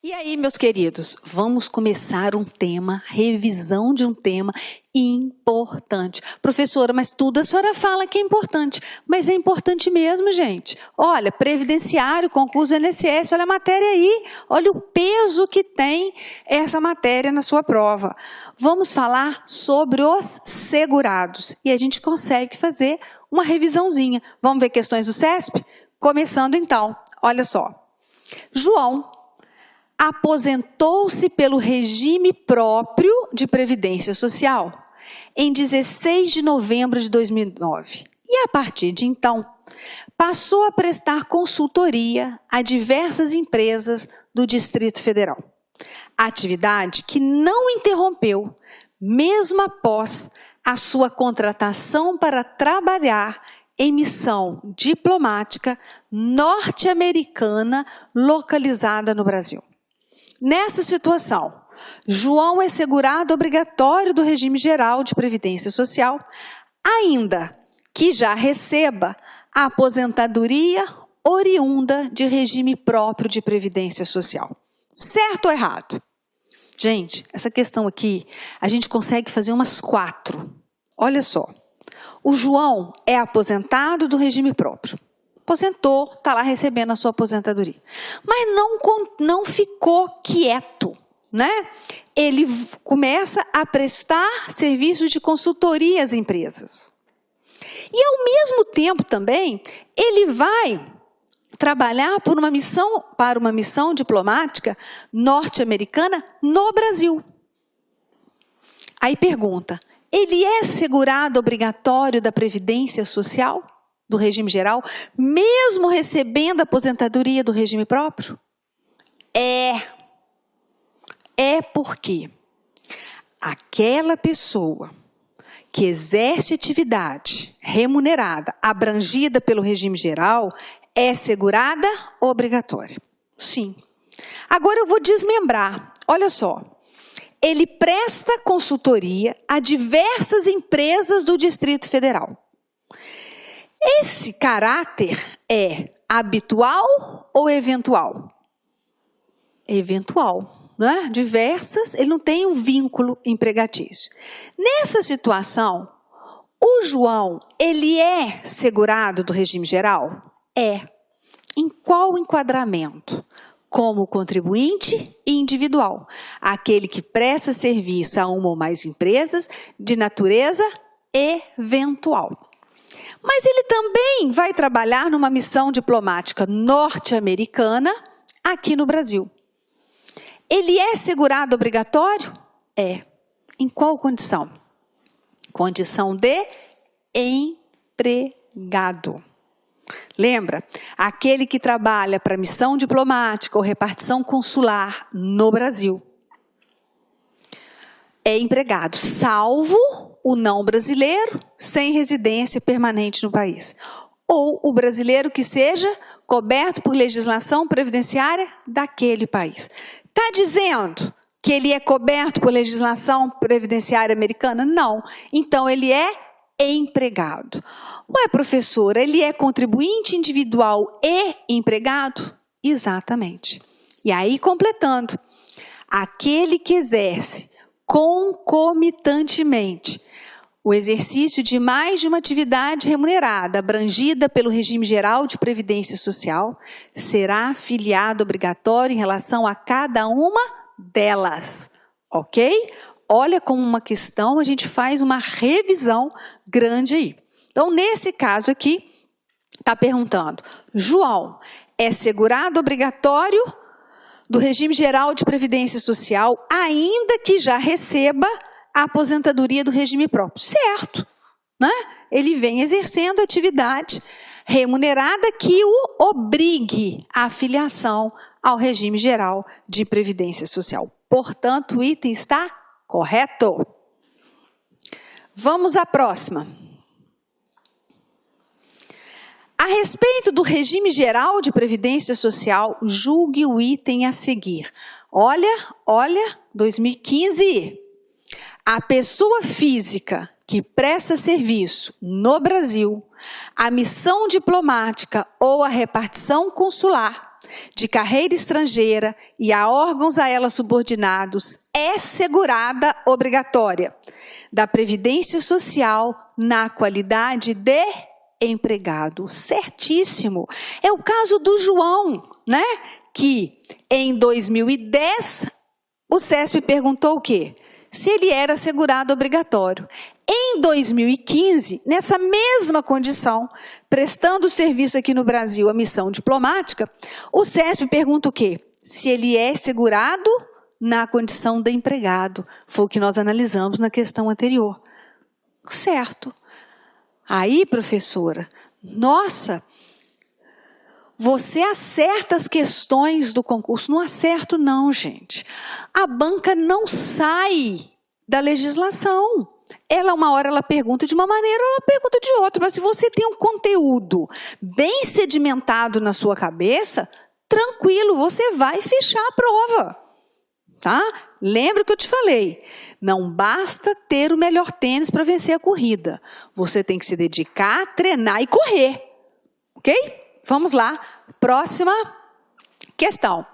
E aí, meus queridos, vamos começar um tema, revisão de um tema importante. Professora, mas tudo a senhora fala que é importante, mas é importante mesmo, gente. Olha, previdenciário, concurso do INSS, olha a matéria aí, olha o peso que tem essa matéria na sua prova. Vamos falar sobre os segurados e a gente consegue fazer uma revisãozinha. Vamos ver questões do CESP? Começando então, olha só. João aposentou-se pelo regime próprio de Previdência Social em 16 de novembro de 2009. E a partir de então, passou a prestar consultoria a diversas empresas do Distrito Federal. Atividade que não interrompeu, mesmo após a sua contratação para trabalhar em missão diplomática norte-americana localizada no Brasil. Nessa situação, João é segurado obrigatório do regime geral de Previdência Social, ainda que já receba a aposentadoria oriunda de regime próprio de Previdência Social. Certo ou errado? Gente, essa questão aqui, a gente consegue fazer umas 4. Olha só, o João é aposentado do regime próprio. Aposentou, está lá recebendo a sua aposentadoria. Mas não ficou quieto, né? Ele começa a prestar serviços de consultoria às empresas. E, ao mesmo tempo, também, ele vai trabalhar para uma missão diplomática norte-americana no Brasil. Aí pergunta, ele é segurado obrigatório da Previdência Social? Do regime geral, mesmo recebendo a aposentadoria do regime próprio? É porque aquela pessoa que exerce atividade remunerada, abrangida pelo regime geral, é segurada obrigatória. Sim. Agora eu vou desmembrar. Olha só. Ele presta consultoria a diversas empresas do Distrito Federal. Esse caráter é habitual ou eventual? Eventual, né? Diversas, ele não tem um vínculo empregatício. Nessa situação, o João, ele é segurado do regime geral? É. Em qual enquadramento? Como contribuinte e individual. Aquele que presta serviço a uma ou mais empresas de natureza eventual. Mas ele também vai trabalhar numa missão diplomática norte-americana aqui no Brasil. Ele é segurado obrigatório? É. Em qual condição? Condição de empregado. Lembra? Aquele que trabalha para missão diplomática ou repartição consular no Brasil. É empregado, salvo o não brasileiro sem residência permanente no país. Ou o brasileiro que seja coberto por legislação previdenciária daquele país. Está dizendo que ele é coberto por legislação previdenciária americana? Não. Então, ele é empregado. Ué, professora, ele é contribuinte individual e empregado? Exatamente. E aí, completando, aquele que exerce concomitantemente o exercício de mais de uma atividade remunerada, abrangida pelo regime geral de Previdência Social, será afiliado obrigatório em relação a cada uma delas, ok? Olha como uma questão, a gente faz uma revisão grande aí. Então, nesse caso aqui, está perguntando, João é segurado obrigatório do regime geral de Previdência Social, ainda que já receba a aposentadoria do regime próprio. Certo, né? Ele vem exercendo atividade remunerada que o obrigue à filiação ao regime geral de Previdência Social. Portanto, o item está correto. Vamos à próxima. A respeito do regime geral de Previdência Social, julgue o item a seguir. Olha, 2015. A pessoa física que presta serviço no Brasil, a missão diplomática ou a repartição consular, de carreira estrangeira e a órgãos a ela subordinados é segurada obrigatória da Previdência Social na qualidade de empregado. Certíssimo. É o caso do João, né? Que em 2010 o CESP perguntou o quê? Se ele era segurado obrigatório. Em 2015, nessa mesma condição, prestando serviço aqui no Brasil a missão diplomática, o CESP pergunta o quê? Se ele é segurado na condição de empregado. Foi o que nós analisamos na questão anterior. Certo. Aí, professora, nossa, você acerta as questões do concurso. Não acerto não, gente. A banca não sai da legislação. Uma hora ela pergunta de uma maneira, ela pergunta de outra. Mas se você tem um conteúdo bem sedimentado na sua cabeça, tranquilo, você vai fechar a prova. Tá? Lembra que eu te falei? Não basta ter o melhor tênis para vencer a corrida. Você tem que se dedicar, treinar e correr. Ok? Vamos lá. Próxima questão.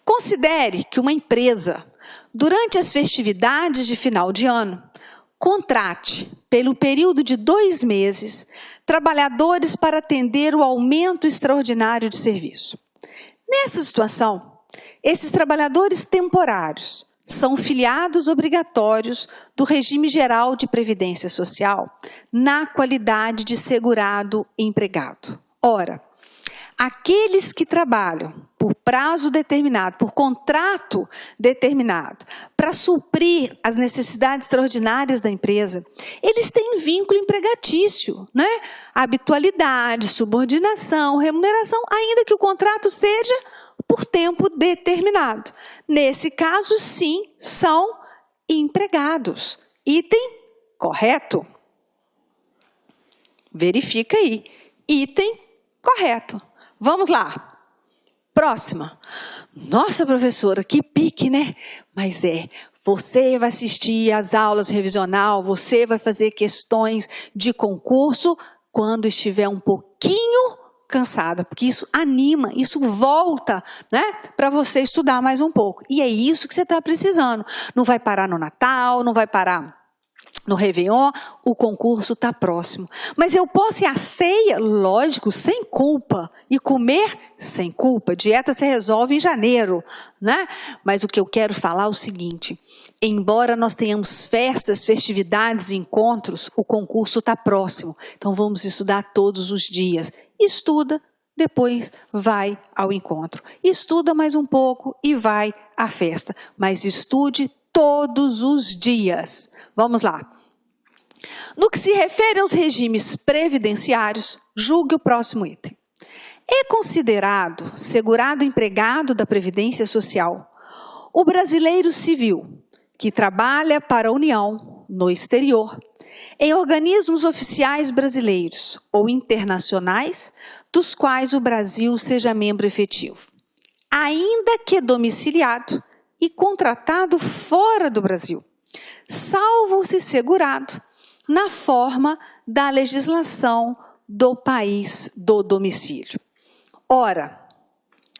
Considere que uma empresa, durante as festividades de final de ano, contrate, pelo período de 2 meses, trabalhadores para atender o aumento extraordinário de serviço. Nessa situação, esses trabalhadores temporários são filiados obrigatórios do regime geral de previdência social na qualidade de segurado empregado. Ora, aqueles que trabalham por prazo determinado, por contrato determinado, para suprir as necessidades extraordinárias da empresa, eles têm vínculo empregatício, né? Habitualidade, subordinação, remuneração, ainda que o contrato seja por tempo determinado. Nesse caso, sim, são empregados. Item correto. Verifica aí. Item correto. Vamos lá. Próxima. Nossa, professora, que pique, né? Mas você vai assistir às aulas revisional, você vai fazer questões de concurso quando estiver um pouquinho cansada, porque isso anima, isso volta, né, para você estudar mais um pouco. E é isso que você está precisando. Não vai parar no Natal, não vai parar no Réveillon, o concurso está próximo. Mas eu posso ir à ceia, lógico, sem culpa, e comer sem culpa. Dieta se resolve em janeiro, né? Mas o que eu quero falar é o seguinte, embora nós tenhamos festas, festividades e encontros, o concurso está próximo. Então vamos estudar todos os dias. Estuda, depois vai ao encontro. Estuda mais um pouco e vai à festa. Mas estude todos os dias. Vamos lá. No que se refere aos regimes previdenciários, julgue o próximo item. É considerado segurado empregado da Previdência Social o brasileiro civil que trabalha para a União no exterior, em organismos oficiais brasileiros ou internacionais, dos quais o Brasil seja membro efetivo, ainda que domiciliado e contratado fora do Brasil, salvo se segurado na forma da legislação do país do domicílio. Ora,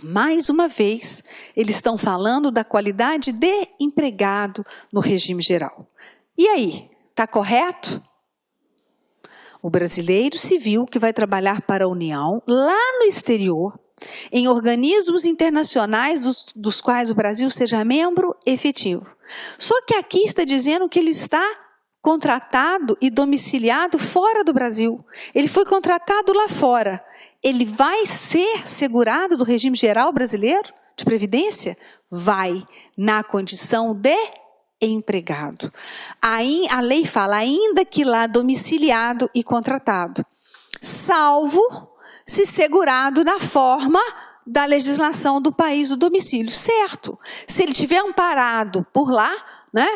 mais uma vez, eles estão falando da qualidade de empregado no regime geral. E aí, está correto? O brasileiro civil que vai trabalhar para a União, lá no exterior, em organismos internacionais dos quais o Brasil seja membro efetivo. Só que aqui está dizendo que ele está contratado e domiciliado fora do Brasil. Ele foi contratado lá fora. Ele vai ser segurado do regime geral brasileiro de previdência? Vai, na condição de empregado. Aí, a lei fala, ainda que lá domiciliado e contratado, salvo se segurado na forma da legislação do país do domicílio. Certo. Se ele tiver amparado por lá, né,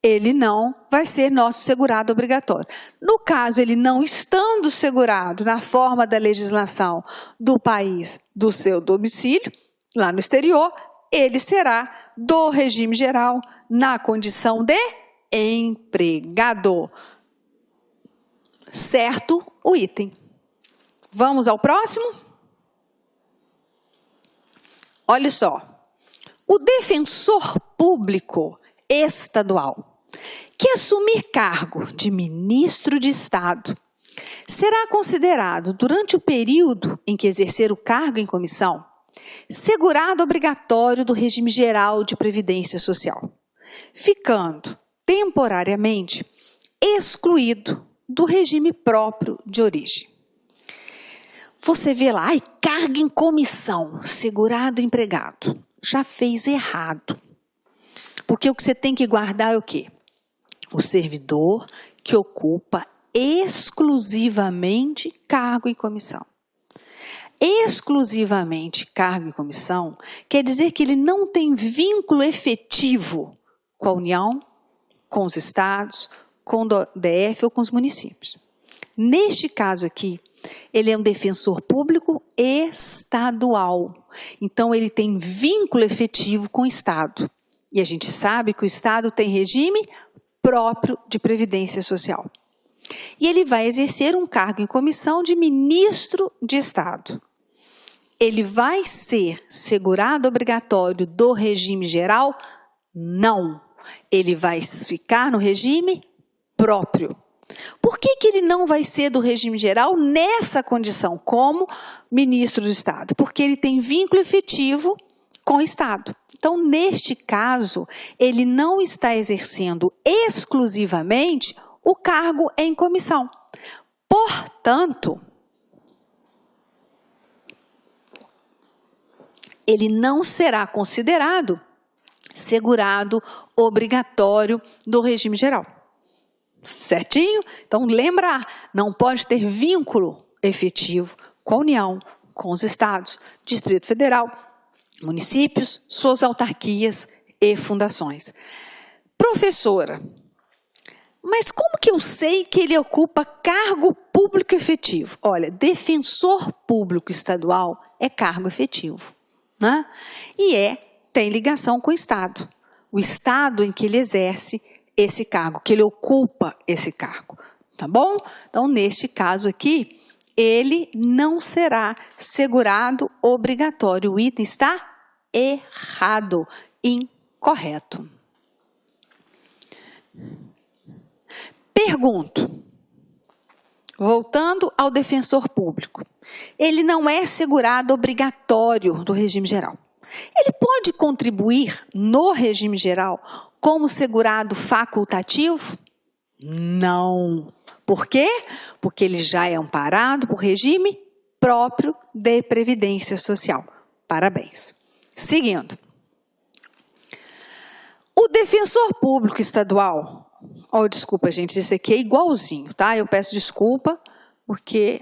ele não vai ser nosso segurado obrigatório. No caso, ele não estando segurado na forma da legislação do país do seu domicílio, lá no exterior, ele será do regime geral na condição de empregado. Certo o item. Vamos ao próximo? Olha só, o defensor público estadual que assumir cargo de ministro de Estado será considerado, durante o período em que exercer o cargo em comissão, segurado obrigatório do regime geral de previdência social, ficando temporariamente excluído do regime próprio de origem. Você vê lá, cargo em comissão, segurado empregado. Já fez errado. Porque o que você tem que guardar é o quê? O servidor que ocupa exclusivamente cargo em comissão. Exclusivamente cargo em comissão quer dizer que ele não tem vínculo efetivo com a União, com os estados, com o DF ou com os municípios. Neste caso aqui, ele é um defensor público estadual. Então, ele tem vínculo efetivo com o Estado. E a gente sabe que o Estado tem regime próprio de previdência social. E ele vai exercer um cargo em comissão de ministro de Estado. Ele vai ser segurado obrigatório do regime geral? Não. Ele vai ficar no regime próprio. Por que ele não vai ser do regime geral nessa condição, como ministro do Estado? Porque ele tem vínculo efetivo com o Estado. Então, neste caso, ele não está exercendo exclusivamente o cargo em comissão. Portanto, ele não será considerado segurado obrigatório do regime geral. Certinho? Então, lembra, não pode ter vínculo efetivo com a União, com os estados, Distrito Federal, municípios, suas autarquias e fundações. Professora, mas como que eu sei que ele ocupa cargo público efetivo? Olha, defensor público estadual é cargo efetivo, né? E tem ligação com o Estado. O Estado em que ele exerce esse cargo, que ele ocupa esse cargo, tá bom? Então, neste caso aqui, ele não será segurado obrigatório. O item está errado, incorreto. Pergunto, voltando ao defensor público, ele não é segurado obrigatório do regime geral. Ele pode contribuir no regime geral como segurado facultativo? Não. Por quê? Porque ele já é amparado por regime próprio de previdência social. Parabéns. Seguindo. O defensor público estadual, desculpa gente, esse aqui é igualzinho, tá? Eu peço desculpa porque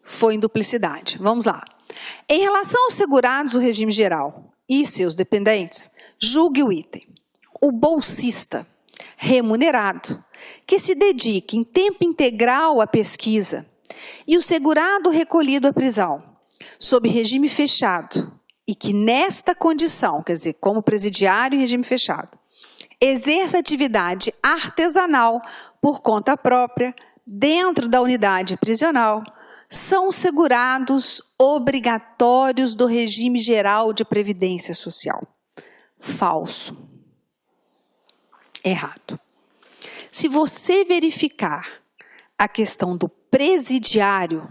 foi em duplicidade. Vamos lá. Em relação aos segurados do regime geral e seus dependentes, julgue o item. O bolsista remunerado, que se dedique em tempo integral à pesquisa, e o segurado recolhido à prisão, sob regime fechado, e que nesta condição, quer dizer, como presidiário em regime fechado, exerça atividade artesanal por conta própria, dentro da unidade prisional, são segurados obrigatórios do regime geral de previdência social. Falso. Errado. Se você verificar a questão do presidiário,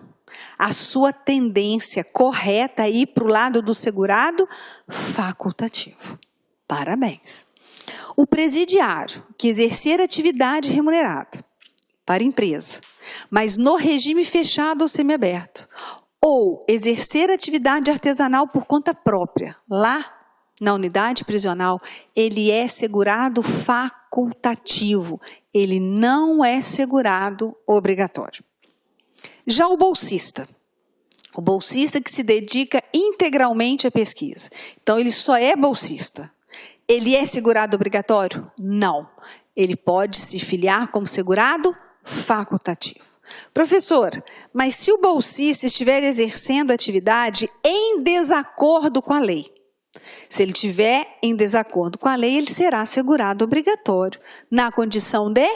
a sua tendência correta é ir para o lado do segurado facultativo. Parabéns. O presidiário que exercer atividade remunerada para empresa, mas no regime fechado ou semiaberto, ou exercer atividade artesanal por conta própria, lá na unidade prisional, ele é segurado facultativo, ele não é segurado obrigatório. Já o bolsista que se dedica integralmente à pesquisa, então ele só é bolsista. Ele é segurado obrigatório? Não. Ele pode se filiar como segurado facultativo. Professor, mas se o bolsista estiver exercendo atividade em desacordo com a lei, se ele estiver em desacordo com a lei, ele será segurado obrigatório na condição de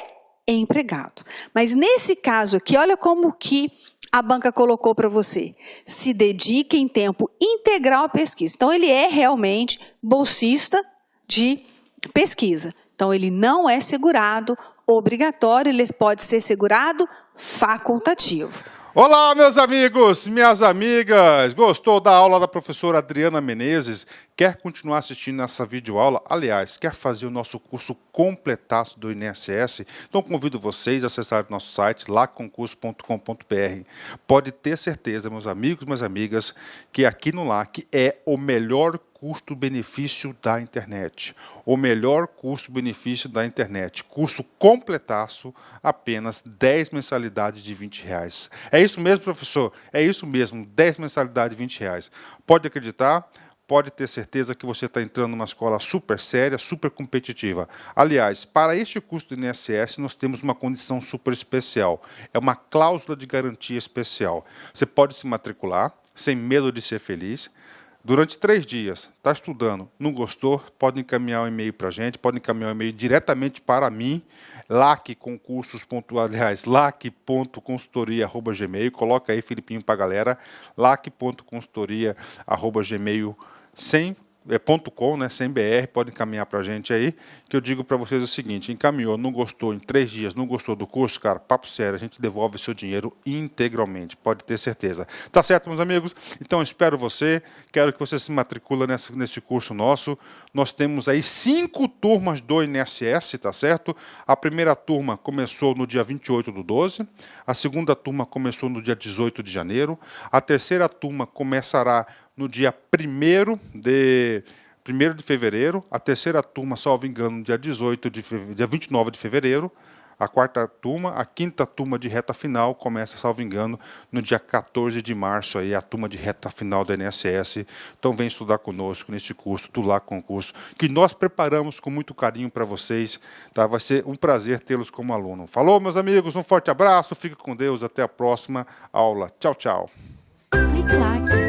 empregado. Mas nesse caso aqui, olha como que a banca colocou para você? Se dedique em tempo integral à pesquisa. Então, ele é realmente bolsista de pesquisa. Então, ele não é segurado obrigatório, ele pode ser segurado facultativo. Olá, meus amigos, minhas amigas! Gostou da aula da professora Adriana Menezes? Quer continuar assistindo essa videoaula? Aliás, quer fazer o nosso curso completaço do INSS? Então convido vocês a acessar o nosso site, lacconcurso.com.br. Pode ter certeza, meus amigos, minhas amigas, que aqui no LAC é o melhor custo-benefício da internet. O melhor custo-benefício da internet. Curso completaço, apenas 10 mensalidades de R$20. É isso mesmo, professor? É isso mesmo, 10 mensalidades de R$20. Pode acreditar? Pode ter certeza que você está entrando numa escola super séria, super competitiva. Aliás, para este curso do INSS, nós temos uma condição super especial. É uma cláusula de garantia especial. Você pode se matricular, sem medo de ser feliz. Durante 3 dias, está estudando, não gostou, pode encaminhar um e-mail para a gente, pode encaminhar um e-mail diretamente para mim, lac.consultoria@gmail, coloca aí, Filipinho, para a galera, lac.consultoria@gmail, .com, né, sem BR, pode encaminhar para a gente aí, que eu digo para vocês o seguinte: encaminhou, não gostou, em 3 dias, não gostou do curso, cara, papo sério, a gente devolve o seu dinheiro integralmente, pode ter certeza. Tá certo, meus amigos? Então, espero você, quero que você se matricule nesse curso nosso. Nós temos aí 5 turmas do INSS, tá certo? A primeira turma começou no dia 28/12, a segunda turma começou no dia 18 de janeiro, a terceira turma começará no dia 1º de fevereiro, a terceira turma, salvo engano, no dia 29 de fevereiro, a quarta turma, a quinta turma de reta final começa, salvo engano, no dia 14 de março, aí, a turma de reta final da INSS. Então vem estudar conosco neste curso do LAC Concurso, que nós preparamos com muito carinho para vocês. Tá? Vai ser um prazer tê-los como aluno. Falou, meus amigos, um forte abraço, fique com Deus, até a próxima aula. Tchau, tchau. Clique lá.